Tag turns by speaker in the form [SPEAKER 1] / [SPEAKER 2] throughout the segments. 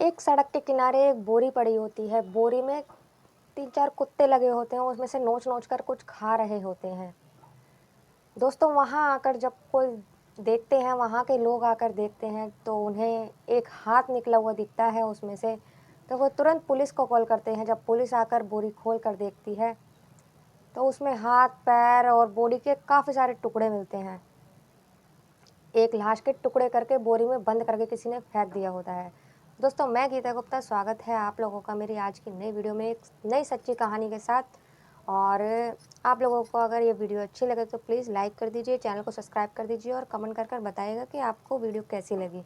[SPEAKER 1] एक सड़क के किनारे एक बोरी पड़ी होती है। बोरी में 3-4 कुत्ते लगे होते हैं, उसमें से नोच-नोच कर कुछ खा रहे होते हैं। दोस्तों वहाँ आकर जब कोई देखते हैं, वहाँ के लोग आकर देखते हैं तो उन्हें एक हाथ निकला हुआ दिखता है उसमें से, तो वो तुरंत पुलिस को कॉल करते हैं। जब पुलिस आकर बोरी खोल कर देखती है, तो उसमें हाथ, पैर और बॉडी के काफ़ी सारे टुकड़े मिलते हैं। एक लाश के टुकड़े करके बोरी में बंद करके किसी ने फेंक दिया होता है। दोस्तों मैं गीता गुप्ता, स्वागत है आप लोगों का मेरी आज की नई वीडियो में एक नई सच्ची कहानी के साथ। और आप लोगों को अगर ये वीडियो अच्छी लगे तो प्लीज़ लाइक कर दीजिए, चैनल को सब्सक्राइब कर दीजिए और कमेंट कर कर बताइएगा कि आपको वीडियो कैसी लगी।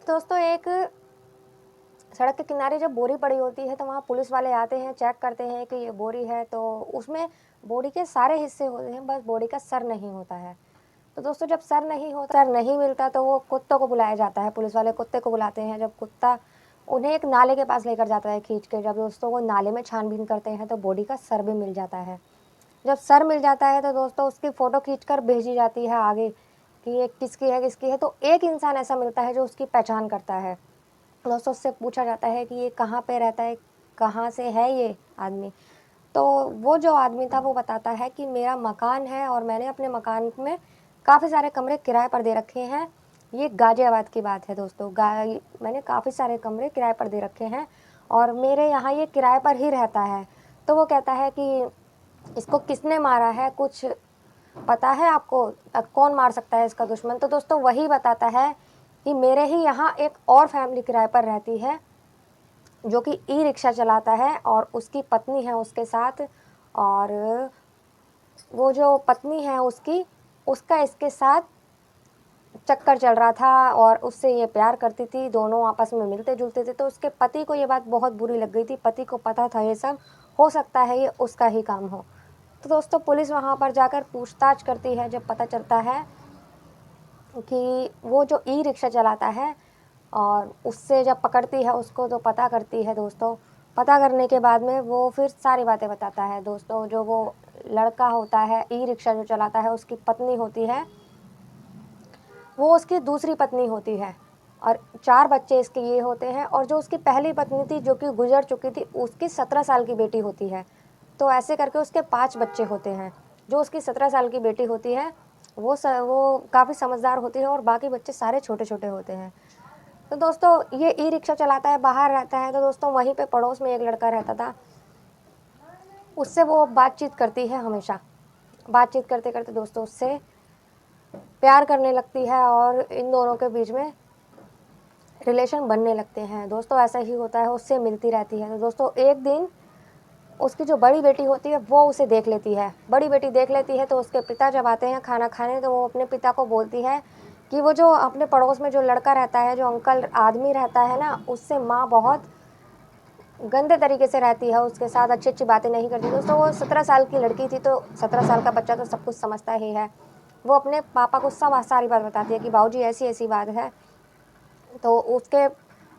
[SPEAKER 1] दोस्तों एक सड़क के किनारे जब बोरी पड़ी होती है तो वहाँ पुलिस वाले आते हैं, चेक करते हैं कि ये बोरी है, तो उसमें बोरी के सारे हिस्से होते हैं, बस बोरी का सर नहीं होता है। तो दोस्तों जब सर नहीं मिलता तो वो कुत्तों को बुलाया जाता है, पुलिस वाले कुत्ते को बुलाते हैं। जब कुत्ता उन्हें एक नाले के पास लेकर जाता है खींच के, जब दोस्तों वो नाले में छानबीन करते हैं तो बॉडी का सर भी मिल जाता है। जब सर मिल जाता है तो दोस्तों उसकी फ़ोटो खींचकर भेजी जाती है आगे कि ये किसकी है। तो एक इंसान ऐसा मिलता है जो उसकी पहचान करता है। दोस्तों उससे पूछा जाता है कि ये कहाँ पे रहता है, कहाँ से है ये आदमी। तो वो जो आदमी था वो बताता है कि मेरा मकान है और मैंने अपने मकान में काफ़ी सारे कमरे किराए पर दे रखे हैं। ये गाज़ियाबाद की बात है दोस्तों। मैंने काफ़ी सारे कमरे किराए पर दे रखे हैं और मेरे यहाँ ये किराए पर ही रहता है। तो वो कहता है कि इसको किसने मारा है, कुछ पता है आपको? कौन मार सकता है इसका दुश्मन? तो दोस्तों वही बताता है कि मेरे ही यहाँ एक और फैमिली किराए पर रहती है जो कि ई रिक्शा चलाता है और उसकी पत्नी है उसके साथ। और वो जो पत्नी है उसका इसके साथ चक्कर चल रहा था और उससे ये प्यार करती थी, दोनों आपस में मिलते जुलते थे। तो उसके पति को ये बात बहुत बुरी लग गई थी, पति को पता था ये सब, हो सकता है ये उसका ही काम हो। तो दोस्तों पुलिस वहाँ पर जाकर पूछताछ करती है। जब पता चलता है कि वो जो ई रिक्शा चलाता है, और उससे जब पकड़ती है उसको तो पता करती है दोस्तों। पता करने के बाद में वो फिर सारी बातें बताता है दोस्तों। जो वो लड़का होता है ई रिक्शा जो चलाता है, उसकी पत्नी होती है, वो उसकी दूसरी पत्नी होती है और 4 बच्चे इसके ये होते हैं। और जो उसकी पहली पत्नी थी जो कि गुजर चुकी थी, उसकी 17 साल की बेटी होती है। तो ऐसे करके उसके 5 बच्चे होते हैं। जो उसकी 17 साल की बेटी होती है वो काफ़ी समझदार होती है और बाकी बच्चे सारे छोटे-छोटे होते हैं। तो दोस्तों ये ई रिक्शा चलाता है, बाहर रहता है। तो दोस्तों वहीं पे पड़ोस में एक लड़का रहता था, उससे वो बातचीत करती है हमेशा। बातचीत करते-करते दोस्तों उससे प्यार करने लगती है और इन दोनों के बीच में रिलेशन बनने लगते हैं। दोस्तों ऐसा ही होता है, उससे मिलती रहती है। तो दोस्तों एक दिन उसकी जो बड़ी बेटी होती है वो उसे देख लेती है। बड़ी बेटी देख लेती है तो उसके पिता जब आते हैं खाना खाने, तो वो अपने पिता को बोलती है कि वो जो अपने पड़ोस में जो लड़का रहता है, जो अंकल आदमी रहता है ना, उससे माँ बहुत गंदे तरीके से रहती है, उसके साथ अच्छी-अच्छी बातें नहीं करती। दोस्तों वो 17 साल की लड़की थी, तो 17 साल का बच्चा तो सब कुछ समझता ही है। वो अपने पापा को सब सारी बात बताती है कि बाबूजी ऐसी-ऐसी बात है। तो उसके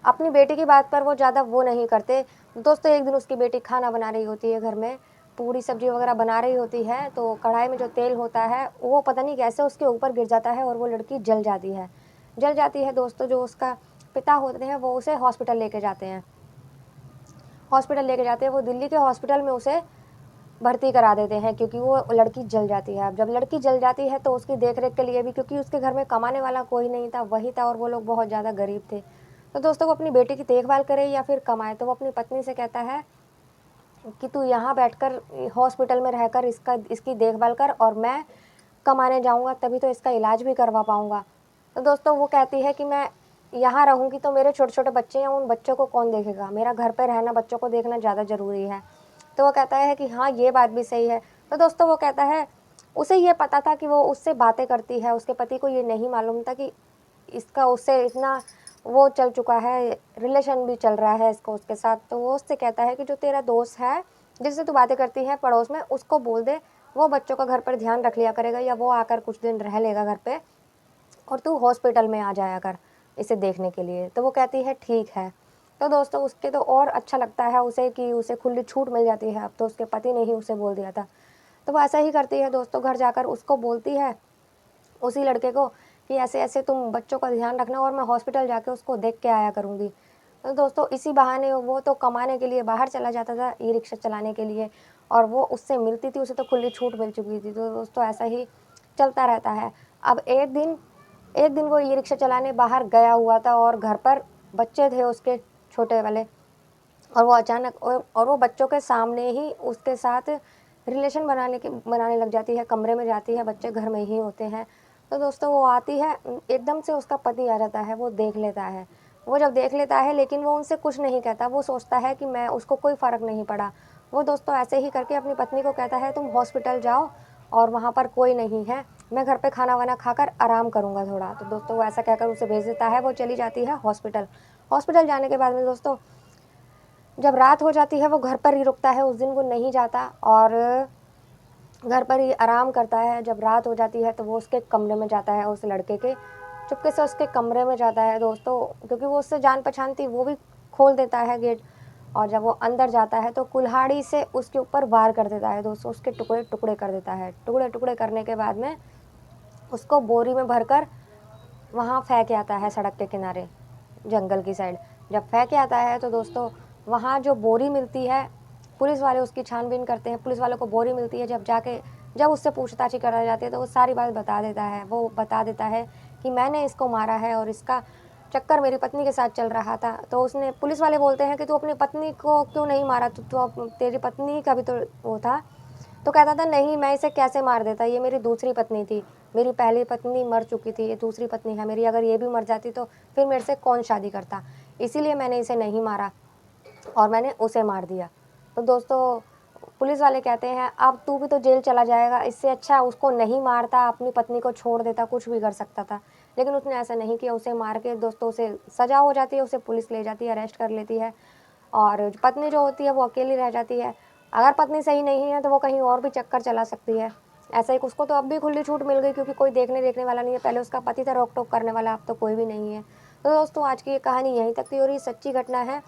[SPEAKER 1] अपनी बेटी की बात पर वो ज़्यादा वो नहीं करते। दोस्तों एक दिन उसकी बेटी खाना बना रही होती है घर में, पूड़ी सब्ज़ी वग़ैरह बना रही होती है, तो कढ़ाई में जो तेल होता है वो पता नहीं कैसे उसके ऊपर गिर जाता है और वो लड़की जल जाती है। जल जाती है दोस्तों, जो उसका पिता होते हैं वो उसे हॉस्पिटल लेके जाते हैं। हॉस्पिटल लेके जाते हैं, वो दिल्ली के हॉस्पिटल में उसे भर्ती करा देते हैं क्योंकि वो लड़की जल जाती है। अब जब लड़की जल जाती है तो उसकी देख-रेख के लिए भी, क्योंकि उसके घर में कमाने वाला कोई नहीं था, वही था और वो लोग बहुत ज़्यादा गरीब थे। तो दोस्तों वो अपनी बेटी की देखभाल करे या फिर कमाए, तो वो अपनी पत्नी से कहता है कि तू यहाँ बैठकर हॉस्पिटल में रहकर इसकी देखभाल कर और मैं कमाने जाऊँगा, तभी तो इसका इलाज भी करवा पाऊँगा। तो दोस्तों वो कहती है कि मैं यहाँ रहूँगी तो मेरे छोटे-छोटे बच्चे हैं, उन बच्चों को कौन देखेगा? मेरा घर पे रहना, बच्चों को देखना ज़्यादा ज़रूरी है। तो वो कहता है कि हाँ, ये बात भी सही है। तो दोस्तों वो कहता है, उसे ये पता था कि वो उससे बातें करती है, उसके पति को ये नहीं मालूम था कि इसका उससे इतना वो चल चुका है, रिलेशन भी चल रहा है इसका उसके साथ। तो वो उससे कहता है कि जो तेरा दोस्त है, जिससे तू बातें करती है पड़ोस में, उसको बोल दे, वो बच्चों का घर पर ध्यान रख लिया करेगा या वो आकर कुछ दिन रह लेगा घर पे और तू हॉस्पिटल में आ जाया कर इसे देखने के लिए। तो वो कहती है ठीक है। तो दोस्तों उसके तो और अच्छा लगता है उसे कि उसे खुली छूट मिल जाती है, अब तो उसके पति ने ही उसे बोल दिया था। तो वो ऐसा ही करती है दोस्तों, घर जाकर उसको बोलती है, उसी लड़के को, कि ऐसे ऐसे तुम बच्चों का ध्यान रखना और मैं हॉस्पिटल जाके उसको देख के आया करूँगी। तो दोस्तों इसी बहाने वो तो कमाने के लिए बाहर चला जाता था ई रिक्शा चलाने के लिए, और वो उससे मिलती थी, उसे तो खुली छूट मिल चुकी थी। तो दोस्तों ऐसा ही चलता रहता है। अब एक दिन वो ई रिक्शा चलाने बाहर गया हुआ था और घर पर बच्चे थे उसके छोटे वाले, और वो अचानक और वो बच्चों के सामने ही उसके साथ रिलेशन बनाने लग जाती है, कमरे में जाती है, बच्चे घर में ही होते हैं। तो दोस्तों वो आती है, एकदम से उसका पति आ जाता है, वो देख लेता है। वो जब देख लेता है लेकिन वो उनसे कुछ नहीं कहता, वो सोचता है कि मैं उसको कोई फ़र्क नहीं पड़ा। वो दोस्तों ऐसे ही करके अपनी पत्नी को कहता है तुम हॉस्पिटल जाओ और वहाँ पर कोई नहीं है, मैं घर पे खाना-वाना खाकर आराम करूँगा थोड़ा। तो दोस्तों वो ऐसा कहकर उसे भेज देता है, वो चली जाती है हॉस्पिटल। हॉस्पिटल जाने के बाद में दोस्तों जब रात हो जाती है वो घर पर ही रुकता है, उस दिन वो नहीं जाता और घर पर ही आराम करता है। जब रात हो जाती है तो वो उसके कमरे में जाता है, उस लड़के के चुपके से उसके कमरे में जाता है दोस्तों, क्योंकि वो उससे जान पहचान थी, वो भी खोल देता है गेट। और जब वो अंदर जाता है तो कुल्हाड़ी से उसके ऊपर वार कर देता है दोस्तों, उसके टुकड़े टुकड़े कर देता है। टुकड़े टुकड़े करने के बाद में उसको बोरी में भरकर वहाँ फेंक आता है सड़क के किनारे, जंगल की साइड। जब फेंक आता है तो दोस्तों वहाँ जो बोरी मिलती है, पुलिस वाले उसकी छानबीन करते हैं, पुलिस वालों को बोरी मिलती है। जब उससे पूछताछ कराई जाती है तो वो सारी बात बता देता है। वो बता देता है कि मैंने इसको मारा है और इसका चक्कर मेरी पत्नी के साथ चल रहा था। तो उसने पुलिस वाले बोलते हैं कि तू अपनी पत्नी को क्यों नहीं मारा, तो तेरी पत्नी का भी तो वो था। तो कहता था नहीं, मैं इसे कैसे मार देता, ये मेरी दूसरी पत्नी थी, मेरी पहली पत्नी मर चुकी थी, ये दूसरी पत्नी है मेरी, अगर ये भी मर जाती तो फिर मेरे से कौन शादी करता, इसीलिए मैंने इसे नहीं मारा और मैंने उसे मार दिया। तो दोस्तों पुलिस वाले कहते हैं अब तू भी तो जेल चला जाएगा, इससे अच्छा उसको नहीं मारता, अपनी पत्नी को छोड़ देता, कुछ भी कर सकता था। लेकिन उसने ऐसा नहीं किया, उसे मार के दोस्तों उसे सज़ा हो जाती है, उसे पुलिस ले जाती है, अरेस्ट कर लेती है और पत्नी जो होती है वो अकेली रह जाती है। अगर पत्नी सही नहीं है तो वो कहीं और भी चक्कर चला सकती है। ऐसा ही उसको तो अब भी खुली छूट मिल गई, क्योंकि कोई देखने वाला नहीं है। पहले उसका पति था रोक-टोक करने वाला, अब तो कोई भी नहीं है। तो दोस्तों आज की ये कहानी यहीं तक थी और ये सच्ची घटना है।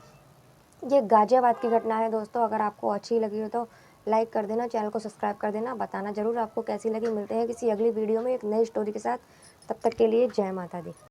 [SPEAKER 1] ये गाज़ियाबाद की घटना है दोस्तों। अगर आपको अच्छी लगी हो तो लाइक कर देना, चैनल को सब्सक्राइब कर देना, बताना ज़रूर आपको कैसी लगी। मिलते हैं किसी अगली वीडियो में एक नई स्टोरी के साथ, तब तक के लिए जय माता दी।